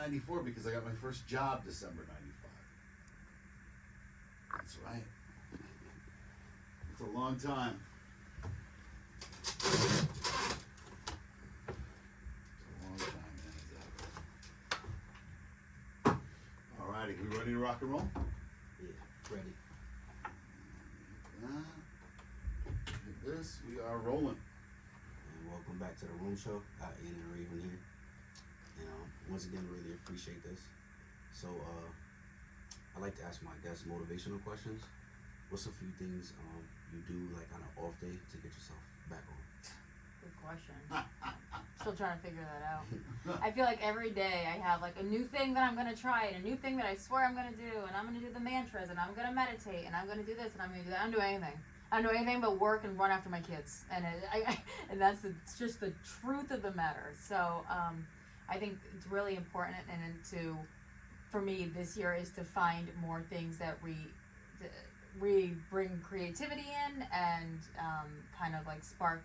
'94 because I got my first job December '95. That's right. It's a long time. It's a long time, man. Alrighty, we ready to rock and roll? Yeah, ready. Like this, we are rolling. And welcome back to the Room Show. Ian and Raven here. And once again, really appreciate this. So, I like to ask my guests motivational questions. What's a few things you do like on an off day to get yourself back on? Good question. Still trying to figure that out. I feel like every day I have like a new thing that I'm gonna try and a new thing that I swear I'm gonna do, and I'm gonna do the mantras and I'm gonna meditate and I'm gonna do this and I'm gonna do that. I don't do anything. I don't do anything but work and run after my kids, and and that's it's just the truth of the matter. So I think it's really important, and for me this year is to find more things that bring creativity in and kind of like spark,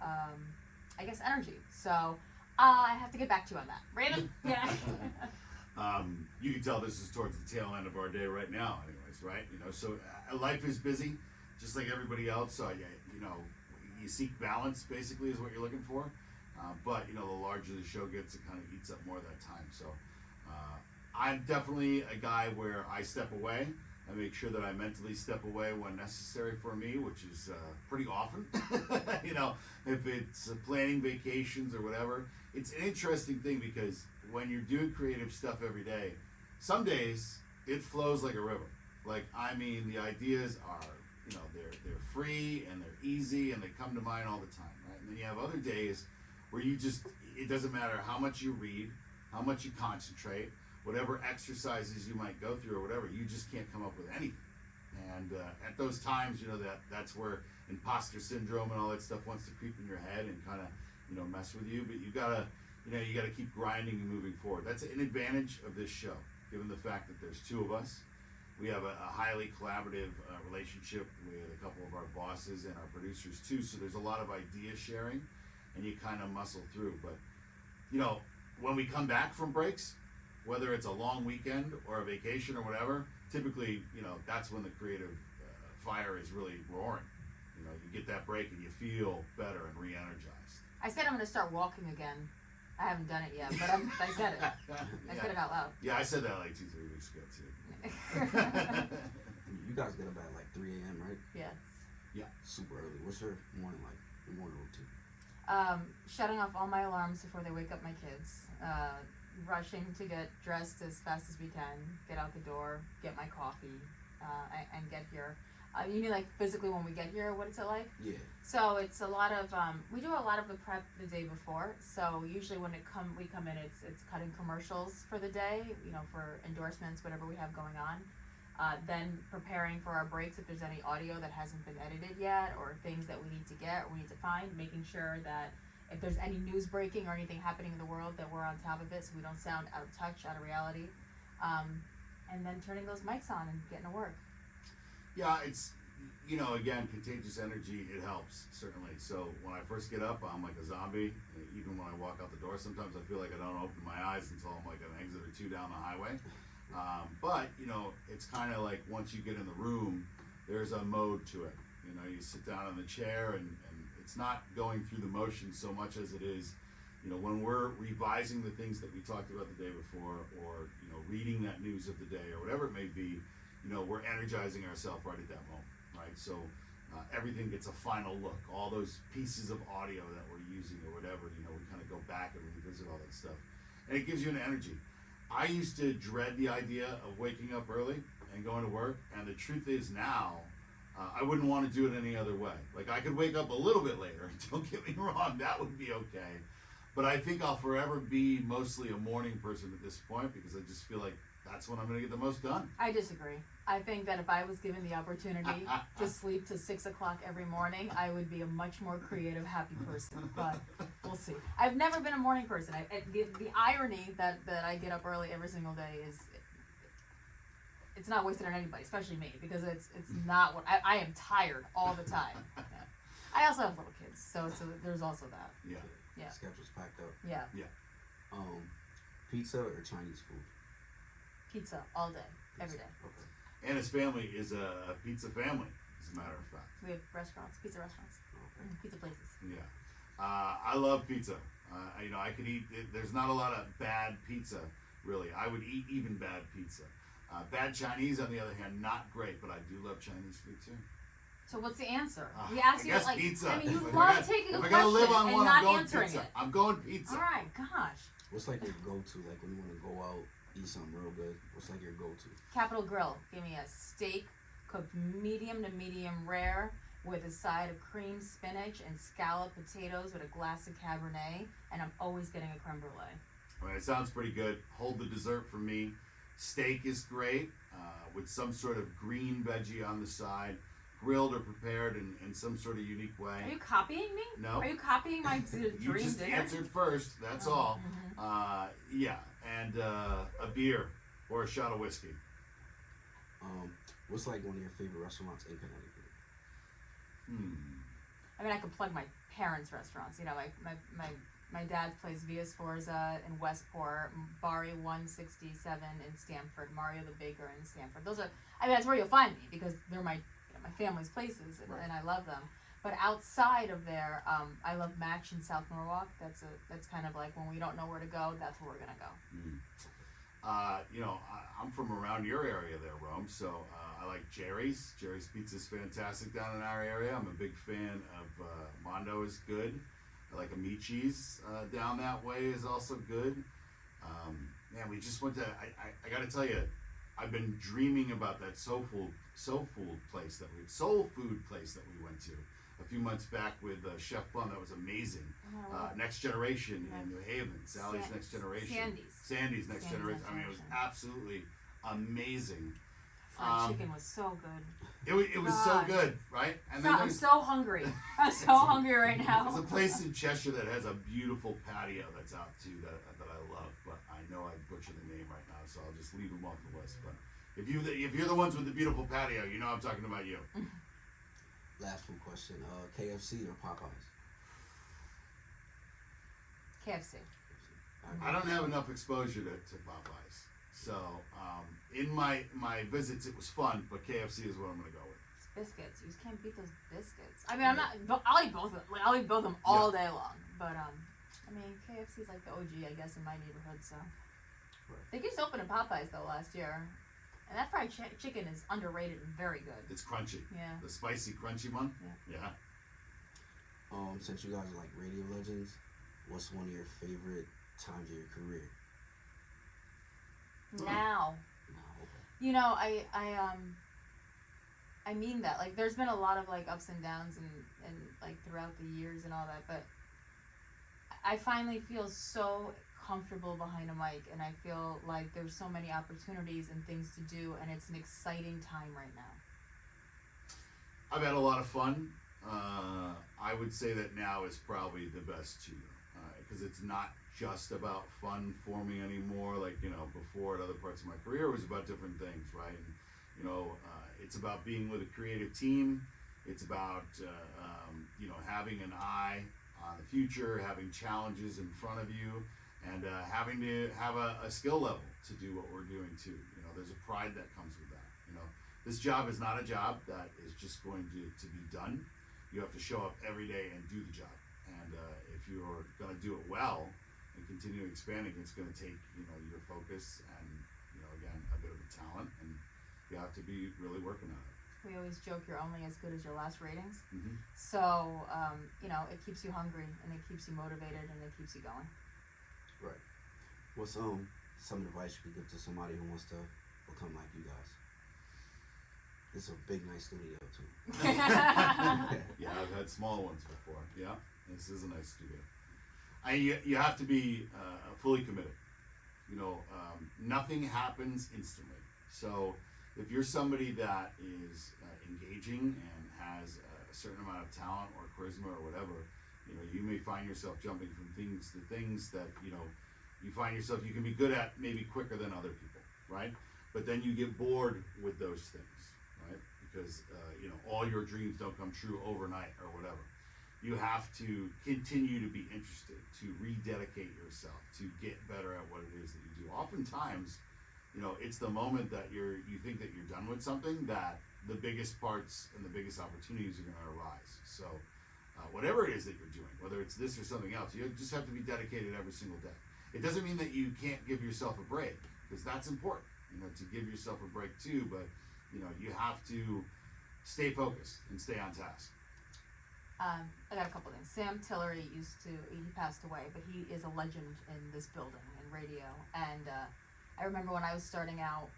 I guess, energy. So I have to get back to you on that. Raven? Yeah. You can tell this is towards the tail end of our day right now, anyways, right? You know, so life is busy, just like everybody else. So you know, you seek balance, basically, is what you're looking for. But you know, the larger the show gets, it kind of eats up more of that time. So I'm definitely a guy where I step away. I make sure that I mentally step away when necessary for me, which is pretty often. You know, if it's planning vacations or whatever, it's an interesting thing because when you're doing creative stuff every day, some days it flows like a river. Like, I mean, the ideas are, you know, they're free and they're easy and they come to mind all the time, right? And then you have other days where it doesn't matter how much you read, how much you concentrate, whatever exercises you might go through or whatever, you just can't come up with anything. And at those times, you know, that's where imposter syndrome and all that stuff wants to creep in your head and kind of, you know, mess with you. But you gotta keep grinding and moving forward. That's an advantage of this show, given the fact that there's two of us. We have a highly collaborative relationship with a couple of our bosses and our producers too. So there's a lot of idea sharing, and you kind of muscle through. But you know, when we come back from breaks, whether it's a long weekend or a vacation or whatever, typically, you know, that's when the creative fire is really roaring. You know, you get that break and you feel better and re-energized. I said I'm going to start walking again. I haven't done it yet, but I said it. I said it out loud. Yeah, I said that like 2-3 weeks ago too. You guys get up at like 3 a.m., right? Yeah. Yeah. Super early. What's your morning like? Your morning routine? Shutting off all my alarms before they wake up my kids. Rushing to get dressed as fast as we can, get out the door, get my coffee, and get here. You mean like physically when we get here, what is it like? Yeah. So it's a lot of, we do a lot of the prep the day before. So usually when we come in, it's cutting commercials for the day, you know, for endorsements, whatever we have going on. Then preparing for our breaks if there's any audio that hasn't been edited yet or things that we need to get or we need to find, making sure that if there's any news breaking or anything happening in the world that we're on top of it so we don't sound out of touch, out of reality. And then turning those mics on and getting to work. Yeah, it's, you know, again, contagious energy, it helps, certainly. So when I first get up, I'm like a zombie. Even when I walk out the door, sometimes I feel like I don't open my eyes until I'm like an exit or two down the highway. But, you know, it's kind of like once you get in the room, there's a mode to it. You know, you sit down in the chair and it's not going through the motions so much as it is, you know, when we're revising the things that we talked about the day before or, you know, reading that news of the day or whatever it may be, you know, we're energizing ourselves right at that moment, right? So everything gets a final look. All those pieces of audio that we're using or whatever, you know, we kind of go back and revisit all that stuff. And it gives you an energy. I used to dread the idea of waking up early and going to work, and the truth is now, I wouldn't want to do it any other way. Like, I could wake up a little bit later, don't get me wrong, that would be okay. But I think I'll forever be mostly a morning person at this point because I just feel like that's when I'm going to get the most done. I disagree. I think that if I was given the opportunity to sleep to 6 o'clock every morning, I would be a much more creative, happy person. But we'll see. I've never been a morning person. The irony that I get up early every single day is, it's not wasted on anybody, especially me, because it's not what I am tired all the time. Yeah. I also have little kids, so there's also that. Yeah. Yeah. Schedule's packed up. Yeah. Yeah. Pizza or Chinese food? Pizza all day, every day. Okay. And his family is a pizza family, as a matter of fact. We have restaurants, pizza restaurants, Okay. pizza places. Yeah. I love pizza. I could eat. There's not a lot of bad pizza, really. I would eat even bad pizza. Bad Chinese, on the other hand, not great, but I do love Chinese food too. So what's the answer? I We asked you guess like, pizza. I mean, you If love taking a if I question gotta live on and one, not I'm going answering pizza. it. I'm going pizza. All right, gosh. What's like your go-to, like when you want to go out, eat something real good? What's like your go-to? Capital Grill. Give me a steak cooked medium to medium rare with a side of cream spinach and scalloped potatoes with a glass of Cabernet, and I'm always getting a creme brulee. I mean, it sounds pretty good. Hold the dessert for me. Steak is great, with some sort of green veggie on the side, grilled or prepared in some sort of unique way. Are you copying me? No. Are you copying my You dream just dinner? answered first. That's Oh, all. mhm. Yeah, and a beer or a shot of whiskey. What's like one of your favorite restaurants in Connecticut? I mean, I could plug my parents' restaurants. You know, my dad's place Via Sforza in Westport, Bari 167 in Stamford, Mario the Baker in Stamford. Those are, I mean, that's where you'll find me because they're my my family's places and, Right. and I love them. But outside of there, I love Match in South Norwalk. That's kind of like when we don't know where to go, that's where we're gonna go. I'm from around your area there, Rome, so I like Jerry's. Jerry's Pizza is fantastic down in our area. I'm a big fan of Mondo is good. I like Amici's down that way is also good. Man, we just went to, I gotta tell you, I've been dreaming about that soul food place that we went to a few months back with Chef Plum. That was amazing. Next Generation in New Haven, Sally's Next Generation, Sandy's Next Sandy's Generation. Next I mean, it was Generation. absolutely amazing. Fried chicken was so good. It was so God. good, right? And I'm so hungry. I'm so hungry right now. there's a place in Cheshire that has a beautiful patio that's out too that I love, but I know I butcher the name right now, so I'll just leave them off the list. But if you're the ones with the beautiful patio, you know I'm talking about you. Last food question: KFC or Popeyes? KFC. I don't have enough exposure to Popeyes, so in my visits it was fun, but KFC is what I'm gonna go with. Biscuits. You just can't beat those biscuits. I mean, I'm not. I'll eat both of them. Like, I'll eat both of them all day long. But I mean, KFC's like the OG, I guess, in my neighborhood. So Right. they just opened a Popeyes though last year, and that fried chicken is underrated and very good. It's crunchy. Yeah. The spicy, crunchy one. Yeah. Since you guys are like radio legends, what's one of your favorite times of your career? Now, No, okay. you know, I mean that. Like, there's been a lot of like ups and downs and like throughout the years and all that, but I finally feel so comfortable behind a mic, and I feel like there's so many opportunities and things to do, and it's an exciting time right now. I've had a lot of fun. I would say that now is probably the best too, because it's not just about fun for me anymore. Like, before at other parts of my career, it was about different things, right? And, it's about being with a creative team. It's about, having an eye on the future, having challenges in front of you, and having to have a skill level to do what we're doing too. There's a pride that comes with that. This job is not a job that is just going to be done. You have to show up every day and do the job. And if you're going to do it well and continue expanding, it's going to take your focus and again a bit of a talent, and you have to be really working on it. We always joke you're only as good as your last ratings. Mm-hmm. So, it keeps you hungry, and it keeps you motivated, and it keeps you going. Right. What's some advice you could give to somebody who wants to become like you guys? It's a big, nice studio too. Yeah, I've had small ones before. Yeah, this is a nice studio. You have to be fully committed. Nothing happens instantly. So if you're somebody that is engaging and has a certain amount of talent or charisma or whatever, you may find yourself jumping from things to things that you find yourself you can be good at maybe quicker than other people, right? But then you get bored with those things, right? Because all your dreams don't come true overnight or whatever. you have to continue to be interested, to rededicate yourself, to get better at what it is that you do. Oftentimes, you know, it's the moment that you think that you're done with something that the biggest parts and the biggest opportunities are going to arise. So whatever it is that you're doing, whether it's this or something else, you just have to be dedicated every single day. It doesn't mean that you can't give yourself a break, because that's important, you know, to give yourself a break too, but you know, you have to stay focused and stay on task. I got a couple things. Sam Tillery he passed away, but he is a legend in this building in radio. And I remember when I was starting out,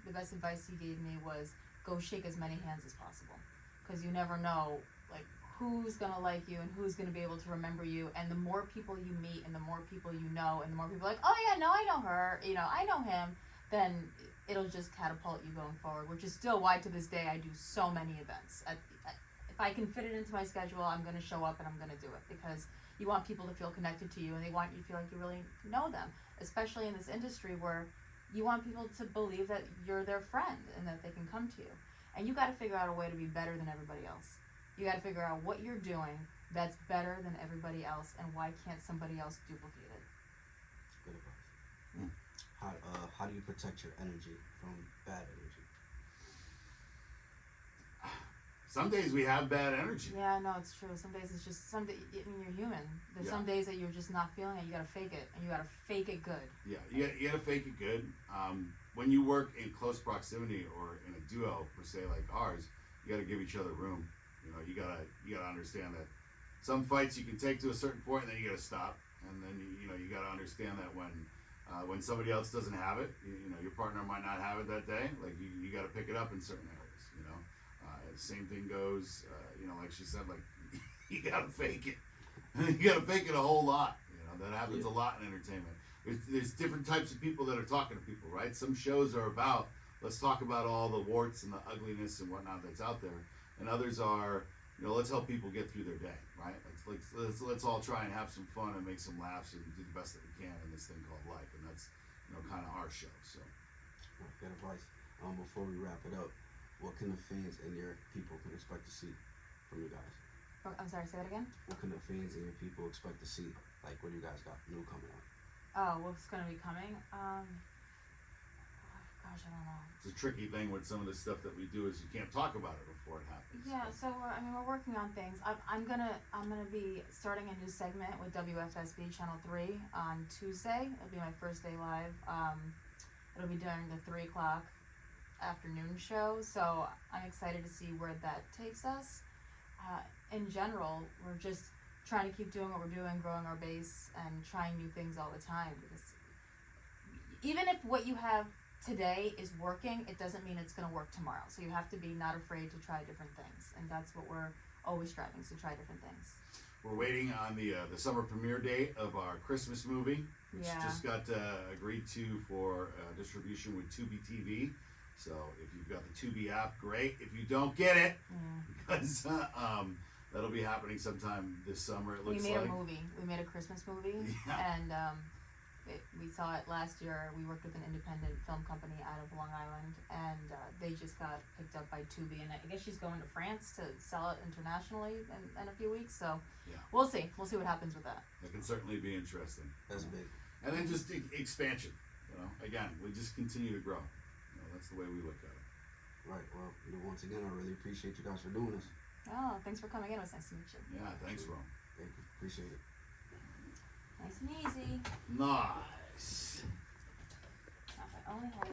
the best advice he gave me was go shake as many hands as possible, because you never know like who's gonna like you and who's gonna be able to remember you. And the more people you meet and the more people you know and the more people are like, oh yeah, no, I know her, you know, I know him, then it'll just catapult you going forward, which is still why to this day I do so many events. If I can fit it into my schedule, I'm going to show up and I'm going to do it, because you want people to feel connected to you and they want you to feel like you really know them, especially in this industry where you want people to believe that you're their friend and that they can come to you. And you got to figure out a way to be better than everybody else. You got to figure out what you're doing that's better than everybody else, and why can't somebody else duplicate it? Good advice. How do you protect your energy from bad energy? Some days we have bad energy. Yeah, no, it's true. Some days it's just I mean, you're human. There's some days that you're just not feeling it. You gotta fake it, and you gotta fake it good. Yeah, you gotta fake it good. When you work in close proximity or in a duo per se like ours, you gotta give each other room. You know, you gotta understand that some fights you can take to a certain point, and then you gotta stop, and then you know you gotta understand that when somebody else doesn't have it, you know your partner might not have it that day. Like you gotta pick it up in certain areas. You know, same thing goes. You know, like she said, like you gotta fake it. You gotta fake it a whole lot. You know, that happens a lot in entertainment. There's different types of people that are talking to people, right? Some shows are about, let's talk about all the warts and the ugliness and whatnot that's out there, and others are, you know, let's help people get through their day, right? Let's all try and have some fun and make some laughs and do the best that we can in this thing called life, and that's, you know, kind of our show. So, Good advice. Before we wrap it up, what can the fans and your people can expect to see from you guys? Oh, I'm sorry, say that again? What can the fans and your people expect to see? Like, what do you guys got new coming out? Oh, what's gonna be coming? Gosh, I don't know. it's a tricky thing with some of the stuff that we do is you can't talk about it before it happens. Yeah, so I mean, we're working on things. I'm gonna be starting a new segment with WFSB Channel 3 on Tuesday. It'll be my first day live. It'll be during the 3 o'clock afternoon show, so I'm excited to see where that takes us. In general, we're just trying to keep doing what we're doing, growing our base, and trying new things all the time, because even if what you have today is working, it doesn't mean it's going to work tomorrow. So you have to be not afraid to try different things, and that's what we're always striving to try different things. We're waiting on the summer premiere date of our Christmas movie, which just got agreed to for distribution with Tubi TV. So if you've got the Tubi app, great. If you don't get it, because that'll be happening sometime this summer. It looks we made like a movie. We made a Christmas movie, and we saw it last year. We worked with an independent film company out of Long Island, and they just got picked up by Tubi, and I guess she's going to France to sell it internationally in a few weeks. So we'll see. We'll see what happens with that. It can certainly be interesting. That's big. And then just expansion. You know, again, we just continue to grow. You know, that's the way we look at it. Right. Well, once again, I really appreciate you guys for doing this. Oh, thanks for coming in. It was nice to meet you. Yeah, thanks, Ron. Thank you. Appreciate it. Nice and easy. Nice. If I only had